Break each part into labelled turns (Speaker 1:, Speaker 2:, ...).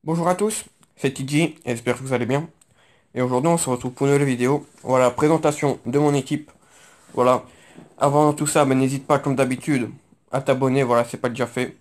Speaker 1: Bonjour à tous, c'est TJ, et j'espère que vous allez bien. Et aujourd'hui on se retrouve pour une nouvelle vidéo. Voilà, présentation de mon équipe. Voilà. Avant tout ça, ben, n'hésite pas comme d'habitude à t'abonner, voilà, c'est pas déjà fait.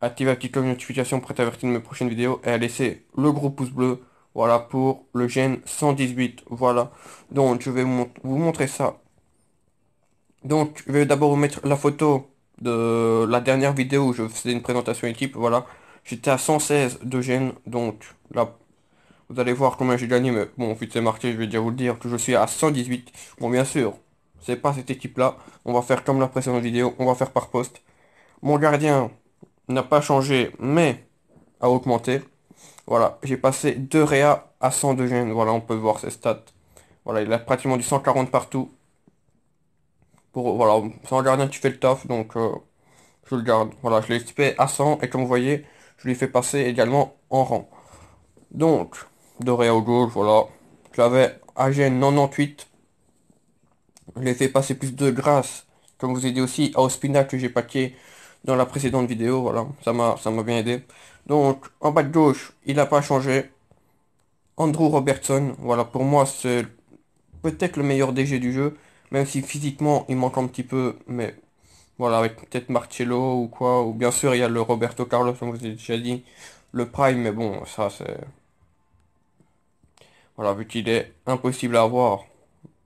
Speaker 1: Active la petite cloche de notification pour être averti de mes prochaines vidéos et à laisser le gros pouce bleu. Voilà pour le Gen 118. Voilà. Donc je vais vous montrer ça. Donc je vais d'abord vous mettre la photo de la dernière vidéo où je faisais une présentation équipe. Voilà. J'étais à 116 de Gen. Donc là, vous allez voir combien j'ai gagné, mais bon, vu que c'est marqué, je vais déjà vous le dire, que je suis à 118. Bon, bien sûr, c'est pas cette équipe-là. On va faire comme la précédente vidéo, on va faire par poste. Mon gardien n'a pas changé, mais a augmenté. Voilà, j'ai passé 2 réa à 102 gènes. Voilà, on peut voir ses stats. Voilà, il a pratiquement du 140 partout. Voilà, sans gardien, tu fais le taf, donc je le garde. Voilà, je l'ai expé à 100, et comme vous voyez, je lui fais passer également en rang. Donc, de réa au gauche, voilà. J'avais à gène 98. Je l'ai fait passer plus de grâce, comme je vous ai dit aussi, à Ospina que j'ai packé dans la précédente vidéo, voilà, ça m'a bien aidé. Donc, en bas de gauche, il n'a pas changé. Andrew Robertson, voilà, pour moi, c'est peut-être le meilleur DG du jeu, même si physiquement, il manque un petit peu, mais voilà, avec peut-être Marcello ou quoi, ou bien sûr, il y a le Roberto Carlos, comme je vous ai déjà dit, le Prime, mais bon, ça, c'est, voilà, vu qu'il est impossible à avoir,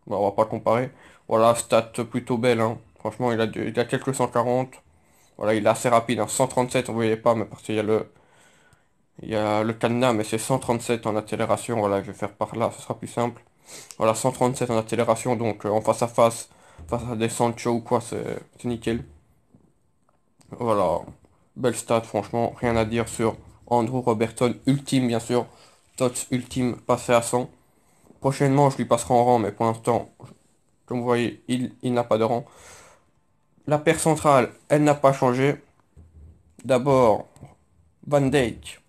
Speaker 1: bah, on va pas comparer. Voilà, stat plutôt belle, hein. Franchement, il a quelques 140. Voilà, il est assez rapide, hein. 137, vous voyez pas, mais parce qu'il y a le cadenas, mais c'est 137 en accélération. Voilà, je vais faire par là, ce sera plus simple. Voilà, 137 en accélération, donc en face à des Sancho ou quoi, c'est nickel. Voilà, belle stat, franchement, rien à dire sur Andrew Robertson, ultime bien sûr. Tots ultime, passé à 100. Prochainement, je lui passerai en rang, mais pour l'instant, comme vous voyez, il n'a pas de rang. La paire centrale, elle n'a pas changé. D'abord, Van Dijk.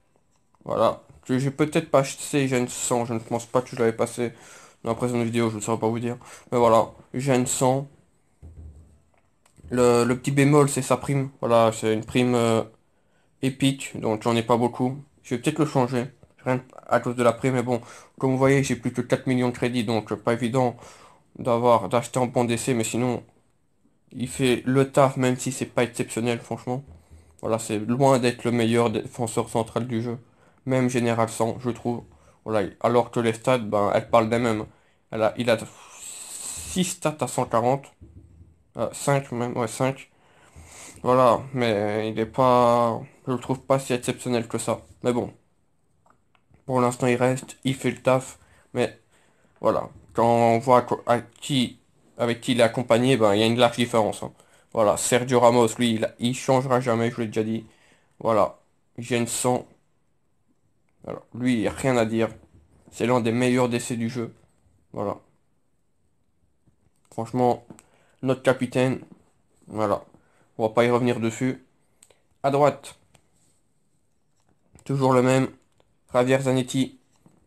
Speaker 1: Voilà. Que j'ai peut-être pas acheté Gen 100. Je ne pense pas que je l'avais passé dans la précédente vidéo. Je ne saurais pas vous dire. Mais voilà. Gen 100. Le petit bémol, c'est sa prime. Voilà. C'est une prime épique. Donc j'en ai pas beaucoup. Je vais peut-être le changer. Rien à cause de la prime. Mais bon. Comme vous voyez, j'ai plus que 4 millions de crédits. Donc pas évident d'acheter en bon d'essai. Mais sinon, il fait le taf. Même si c'est pas exceptionnel, franchement. Voilà, c'est loin d'être le meilleur défenseur central du jeu. Même Général 100, je trouve. Voilà, alors que les stats, ben, elles parlent d'elles-mêmes. Il a 6 stats à 140. 5 même, ouais, 5. Voilà, mais il est pas... Je le trouve pas si exceptionnel que ça. Mais bon, pour l'instant, il reste, il fait le taf. Mais voilà, quand on voit avec qui il est accompagné, ben, il y a une large différence, hein. Voilà, Sergio Ramos, lui, il changera jamais, je l'ai déjà dit. Voilà, Gen 100. Alors, lui, il n'y a rien à dire. C'est l'un des meilleurs décès du jeu. Voilà. Franchement, notre capitaine, voilà. On va pas y revenir dessus. À droite, toujours le même. Javier Zanetti,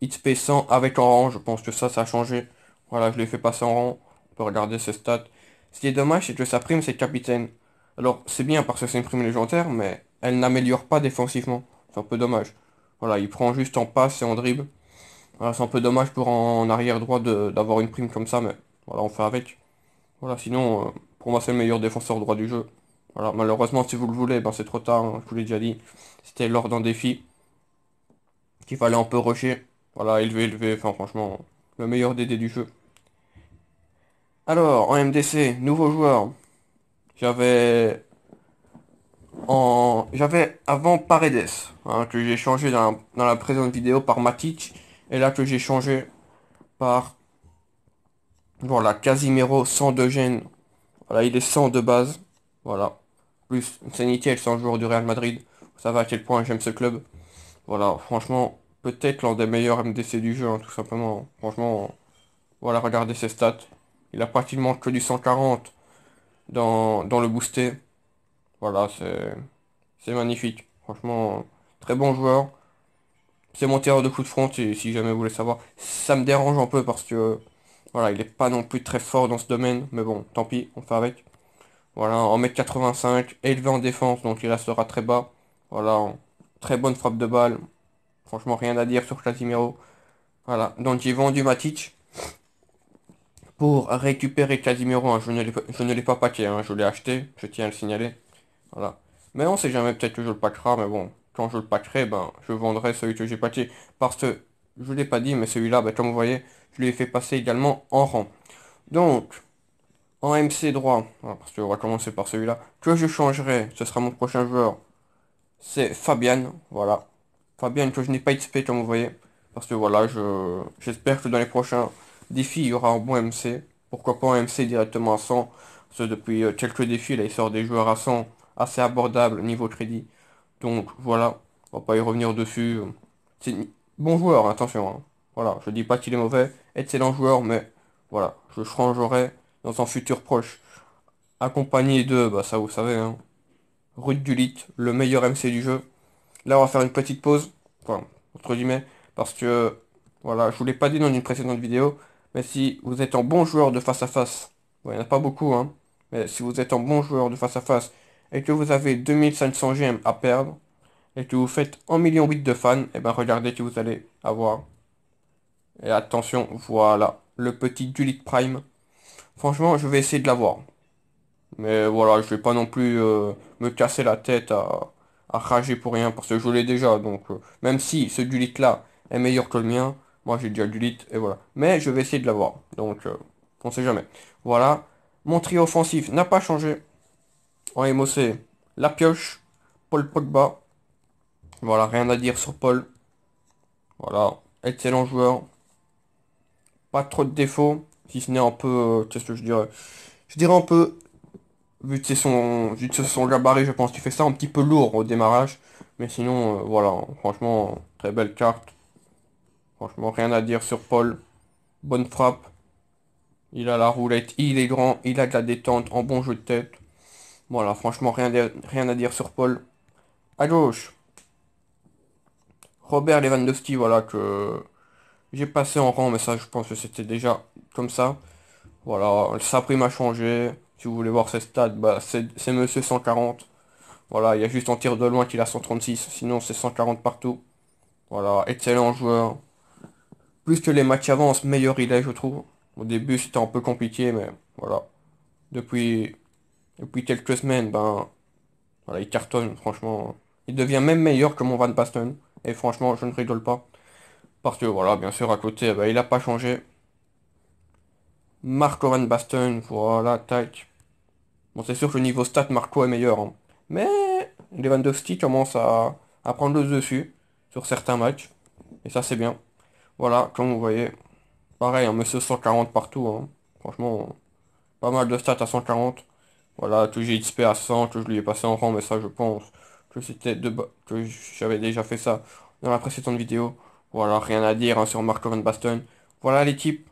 Speaker 1: XP 100 avec en rang. Je pense que ça a changé. Voilà, je l'ai fait passer en rang. On peut regarder ses stats. Ce qui est dommage, c'est que sa prime, c'est capitaine. Alors, c'est bien parce que c'est une prime légendaire, mais elle n'améliore pas défensivement. C'est un peu dommage. Voilà, il prend juste en passe et en dribble. Voilà, c'est un peu dommage pour en arrière droit d'avoir une prime comme ça, mais voilà, on fait avec. Voilà, sinon, pour moi, c'est le meilleur défenseur droit du jeu. Voilà, malheureusement, si vous le voulez, ben c'est trop tard, hein, je vous l'ai déjà dit. C'était lors d'un défi qu'il fallait un peu rusher. Voilà, élevé, enfin franchement, le meilleur DD du jeu. Alors, en MDC, nouveau joueur. J'avais j'avais avant Paredes, hein, que j'ai changé dans la précédente vidéo par Matic, et là que j'ai changé par voilà, Casimiro 102 gènes. Voilà, il est 100 de base. Voilà. Plus, c'est nickel, c'est un joueur du Real Madrid. Vous savez à quel point j'aime ce club. Voilà, franchement, peut-être l'un des meilleurs MDC du jeu, hein, tout simplement. Franchement, voilà, regardez ses stats. Il a pratiquement que du 140 dans le boosté. Voilà, c'est magnifique. Franchement, très bon joueur. C'est mon tireur de coup de front, si jamais vous voulez savoir. Ça me dérange un peu parce que, voilà, il est pas non plus très fort dans ce domaine. Mais bon, tant pis, on fait avec. Voilà, 1m85, élevé en défense, donc il restera très bas. Voilà, très bonne frappe de balle. Franchement, rien à dire sur Casemiro. Voilà, donc j'ai vendu Matic pour récupérer Casemiro, hein. Je ne l'ai pas packé, hein. Je l'ai acheté, je tiens à le signaler. Voilà. Mais on sait jamais, peut-être que je le packerai, mais bon, quand je le packerai, ben, je vendrai celui que j'ai packé. Parce que, je l'ai pas dit, mais celui-là, ben, comme vous voyez, je l'ai fait passer également en rang. Donc, en MC droit, voilà, parce qu'on va commencer par celui-là, que je changerai, ce sera mon prochain joueur, c'est Fabian, voilà. Fabian que je n'ai pas XP comme vous voyez, parce que voilà, j'espère que dans les prochains défis, il y aura un bon MC. Pourquoi pas un MC directement à 100, parce que depuis quelques défis, là, il sort des joueurs à 100, assez abordables niveau crédit. Donc voilà, on va pas y revenir dessus. C'est bon joueur, attention, hein. Voilà, je dis pas qu'il est mauvais, excellent joueur, mais voilà, je changerai dans un futur proche. Accompagné de, bah ça vous savez, hein, Ruud Gullit, le meilleur MC du jeu. Là, on va faire une petite pause, enfin, entre guillemets, parce que, voilà, je vous l'ai pas dit dans une précédente vidéo, mais si vous êtes un bon joueur de face à face, bon, il n'y en a pas beaucoup, hein, mais si vous êtes un bon joueur de face à face, et que vous avez 2500 gemmes à perdre, et que vous faites 1,8 million de fans, et ben regardez qui vous allez avoir. Et attention, voilà, le petit Gullit Prime. Franchement, je vais essayer de l'avoir. Mais voilà, je vais pas non plus me casser la tête à rager pour rien parce que je l'ai déjà. Donc même si ce Dulit là est meilleur que le mien, moi j'ai déjà Dulit et voilà. Mais je vais essayer de l'avoir. Donc on sait jamais. Voilà. Mon trio offensif n'a pas changé. En MOC, la pioche, Paul Pogba. Voilà, rien à dire sur Paul. Voilà, excellent joueur. Pas trop de défauts, si ce n'est un peu, qu'est-ce que je dirais? Je dirais un peu. Vu que c'est son gabarit, je pense qu'il fait ça un petit peu lourd au démarrage. Mais sinon, voilà, franchement, très belle carte. Franchement, rien à dire sur Paul. Bonne frappe. Il a la roulette, il est grand, il a de la détente, en bon jeu de tête. Voilà, franchement, rien à dire sur Paul. À gauche, Robert Lewandowski, voilà, que j'ai passé en rang, mais ça, je pense que c'était déjà comme ça. Voilà, sa prime a changé. Si vous voulez voir ses stats, bah, c'est Monsieur 140. Voilà, il y a juste en tir de loin qu'il a 136, sinon c'est 140 partout. Voilà, excellent joueur. Plus que les matchs avancent, meilleur il est, je trouve. Au début, c'était un peu compliqué, mais voilà. Depuis, depuis quelques semaines, ben, voilà, il cartonne, franchement. Il devient même meilleur que mon Van Basten. Et franchement, je ne rigole pas. Parce que, voilà, bien sûr, à côté, ben, il n'a pas changé. Marco Van Basten, voilà, tac. Bon, c'est sûr que le niveau stat, Marco est meilleur, hein. Mais Lewandowski commence à prendre le dessus sur certains matchs. Et ça, c'est bien. Voilà, comme vous voyez, pareil, un monsieur 140 partout, hein. Franchement, pas mal de stats à 140. Voilà, que j'ai XP à 100, que je lui ai passé en rang, mais ça, je pense que que j'avais déjà fait ça dans la précédente vidéo. Voilà, rien à dire, hein, sur Marco Van Basten. Voilà l'équipe.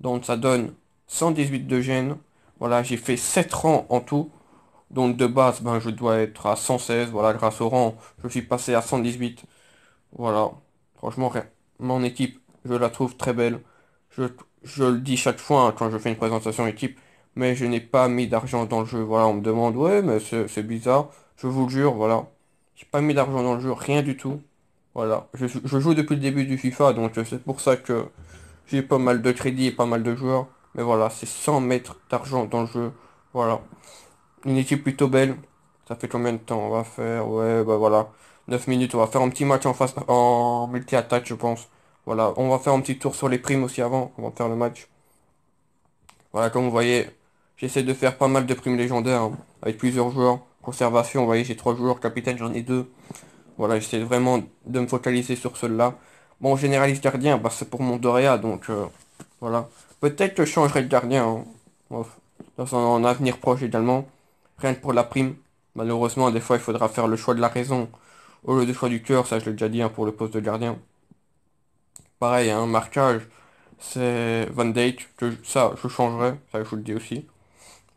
Speaker 1: Donc, ça donne 118 de gènes. Voilà, j'ai fait 7 rangs en tout. Donc, de base, ben, je dois être à 116. Voilà, grâce au rang, je suis passé à 118. Voilà, franchement, mon équipe, je la trouve très belle. Je, je le dis chaque fois, hein, quand je fais une présentation équipe, mais je n'ai pas mis d'argent dans le jeu. Voilà, on me demande, ouais, mais c'est bizarre. Je vous le jure, voilà. J'ai pas mis d'argent dans le jeu, rien du tout. Voilà, je joue depuis le début du FIFA, donc c'est pour ça que j'ai pas mal de crédits et pas mal de joueurs. Mais voilà, c'est sans mettre d'argent dans le jeu. Voilà. Une équipe plutôt belle. Ça fait combien de temps on va faire? Ouais, bah voilà. 9 minutes, on va faire un petit match en face en multi-attaque, je pense. Voilà, on va faire un petit tour sur les primes aussi avant, on va faire le match. Voilà, comme vous voyez, j'essaie de faire pas mal de primes légendaires, hein, avec plusieurs joueurs. Conservation, vous voyez, j'ai 3 joueurs, capitaine, j'en ai 2. Voilà, j'essaie vraiment de me focaliser sur ceux-là. Bon, généraliste gardien, bah c'est pour mon Doria, donc voilà. Peut-être que je changerai de gardien, hein, dans un avenir proche également. Rien que pour la prime. Malheureusement, des fois, il faudra faire le choix de la raison au lieu du choix du cœur. Ça, je l'ai déjà dit, hein, pour le poste de gardien. Pareil, un marquage, c'est Van Dijk. Ça, je changerai. Ça, je vous le dis aussi.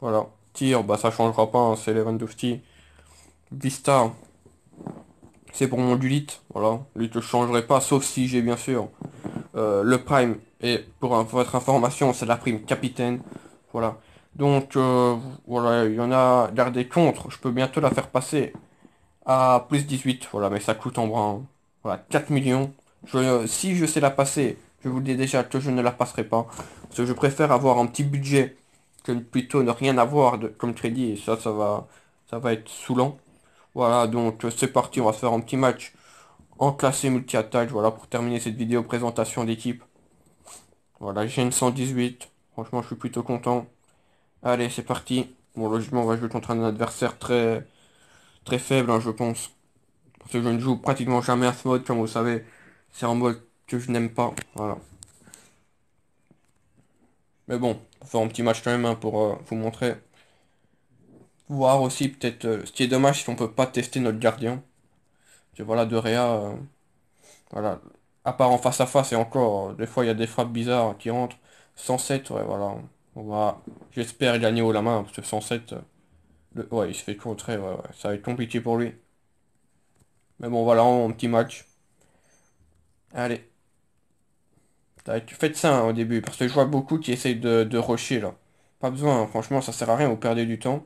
Speaker 1: Voilà. Tir, bah, ça changera pas, hein, c'est Lewandowski. Vista, c'est pour mon Gullit. Voilà. Lui, je changerai pas, sauf si j'ai bien sûr le prime. Et pour votre information, c'est la prime capitaine. Voilà. Donc, voilà, il y en a gardé contre. Je peux bientôt la faire passer à plus 18, voilà, mais ça coûte en bras, hein. Voilà, 4 millions. Si je sais la passer, je vous dis déjà que je ne la passerai pas. Parce que je préfère avoir un petit budget que plutôt ne rien avoir comme crédit. Et ça va être saoulant. Voilà, donc c'est parti, on va se faire un petit match en classé multi-attaque. Voilà, pour terminer cette vidéo présentation d'équipe. Voilà, j'ai une 118. Franchement, je suis plutôt content. Allez, c'est parti. Bon, logiquement, on va jouer contre un adversaire très, très faible, hein, je pense. Parce que je ne joue pratiquement jamais à ce mode, comme vous savez. C'est un mode que je n'aime pas. Voilà. Mais bon, on va faire un petit match quand même hein, pour vous montrer. Voir aussi peut-être... ce qui est dommage, c'est qu'on peut pas tester notre gardien. Que voilà, de Réa, voilà. À part en face à face, et encore, des fois il y a des frappes bizarres qui rentrent. 107, ouais, voilà. On va, j'espère gagner haut la main, parce que 107, ouais, il se fait contrer, ouais, ouais. Ça va être compliqué pour lui. Mais bon, voilà, un petit match. Allez. Tu faites ça hein, au début, parce que je vois beaucoup qui essayent de rusher là. Pas besoin, hein, franchement, ça sert à rien, vous perdez du temps.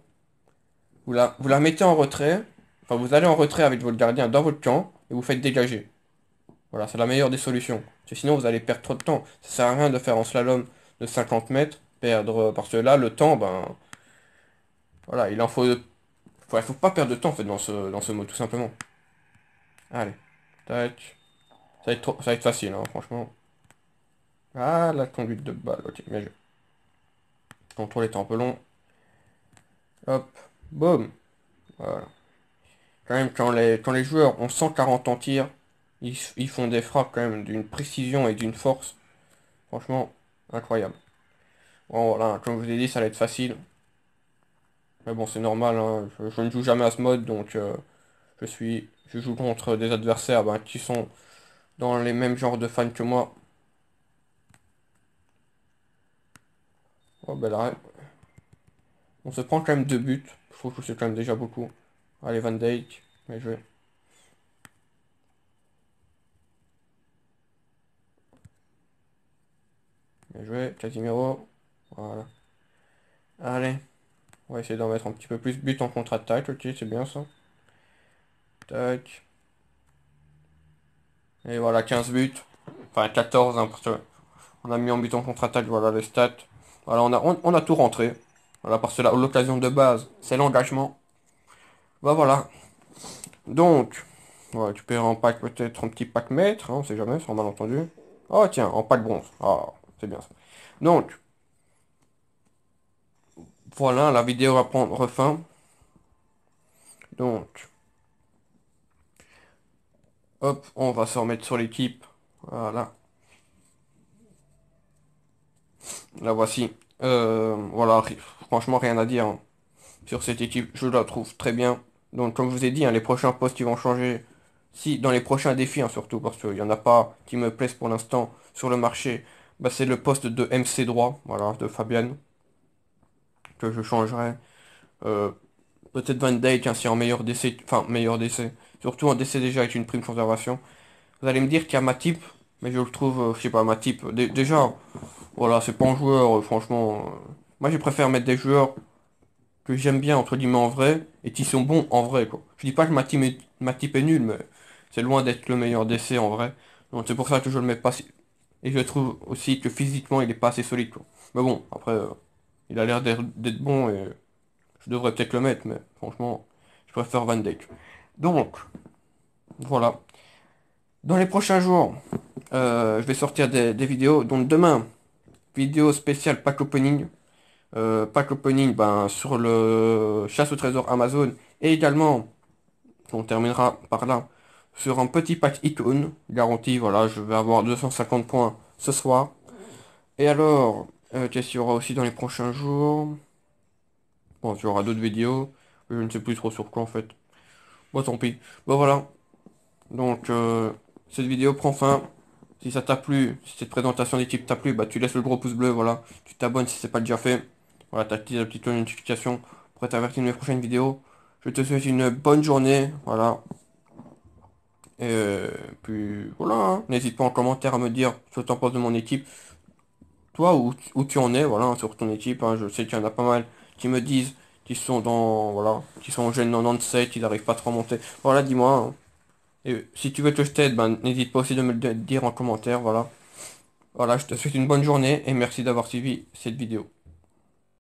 Speaker 1: Vous la mettez en retrait, enfin vous allez en retrait avec votre gardien dans votre camp, et vous faites dégager. Voilà, c'est la meilleure des solutions. Parce que sinon vous allez perdre trop de temps. Ça sert à rien de faire un slalom de 50 mètres, perdre, parce que là, le temps, ben, voilà, il en faut, faut pas perdre de temps en fait dans ce mode, tout simplement. Allez, tac. Ça va être facile, hein, franchement. Ah, la conduite de balle, ok, bien joué. Le contrôle est un peu long. Hop, boum. Voilà. Quand même, quand les joueurs ont 140 en tir, ils font des frappes quand même d'une précision et d'une force. Franchement, incroyable. Bon, voilà, comme je vous ai dit, ça allait être facile. Mais bon, c'est normal, hein, je ne joue jamais à ce mode, donc je joue contre des adversaires ben, qui sont dans les mêmes genres de fans que moi. Oh, ben là, on se prend quand même 2 buts. Je trouve que c'est quand même déjà beaucoup. Allez, Van Dijk, bien joué. Bien joué, Casimiro. Voilà. Allez, on va essayer d'en mettre un petit peu plus. But en contre-attaque, ok, c'est bien ça. Tac. Et voilà, 15 buts. Enfin, 14, hein, parce que on a mis en but en contre-attaque, voilà les stats. Voilà, on a tout rentré. Voilà, parce que l'occasion de base, c'est l'engagement. Bah voilà. Donc, on va récupérer un pack, peut-être un petit pack maître, hein, on sait jamais, sans malentendu. Oh tiens, en pack bronze. Ah, c'est bien ça. Donc, voilà, la vidéo va prendre fin. Donc, hop, on va se remettre sur l'équipe. Voilà, la voici. Voilà, franchement, rien à dire hein, sur cette équipe. Je la trouve très bien. Donc, comme je vous ai dit, hein, les prochains postes qui vont changer. Si, dans les prochains défis, hein, surtout, parce qu'il n'y en a pas qui me plaisent pour l'instant sur le marché, bah, c'est le poste de MC droit, voilà, de Fabian, que je changerai. Euh, Peut-être Van Dijk, hein, si en meilleur décès, enfin, meilleur décès. Surtout en décès déjà avec une prime conservation. Vous allez me dire qu'il y a Matip, mais je le trouve, je sais pas, Matip, déjà, voilà, c'est pas un joueur, franchement. Moi, je préfère mettre des joueurs que j'aime bien, entre guillemets, en vrai, et qui sont bons en vrai, quoi. Je dis pas que Matip est nul, mais c'est loin d'être le meilleur d'essai en vrai. Donc c'est pour ça que je le mets pas. Et je trouve aussi que physiquement, il est pas assez solide, quoi. Mais bon, après, il a l'air d'être bon et je devrais peut-être le mettre, mais franchement, je préfère Van Dijk. Donc, voilà. Dans les prochains jours, je vais sortir des vidéos. Donc demain, vidéo spéciale pack opening. Pack opening ben, sur le chasse au trésor Amazon. Et également, on terminera par là, sur un petit pack icône. Garantie, voilà, je vais avoir 250 points ce soir. Et alors, qu'est-ce qu'il y aura aussi dans les prochains jours? Bon, il y aura d'autres vidéos. Je ne sais plus trop sur quoi en fait. Bon, tant pis. Bon, voilà. Donc, cette vidéo prend fin. Si ça t'a plu, si cette présentation d'équipe t'a plu, bah tu laisses le gros pouce bleu, voilà. Tu t'abonnes si c'est pas déjà fait. Voilà, t'actives la petite notification pour être averti de mes prochaines vidéos. Je te souhaite une bonne journée, voilà. Et puis voilà, hein. N'hésite pas en commentaire à me dire ce que t'en penses de mon équipe. Toi, où tu en es, voilà, hein, sur ton équipe. Hein. Je sais qu'il y en a pas mal qui me disent qu'ils sont dans, voilà, qui sont en Gen 97, qu'ils n'arrivent pas trop à remonter. Voilà, dis-moi, hein. Et si tu veux que je t'aide, ben, n'hésite pas aussi de me le dire en commentaire, voilà. Voilà, je te souhaite une bonne journée et merci d'avoir suivi cette vidéo.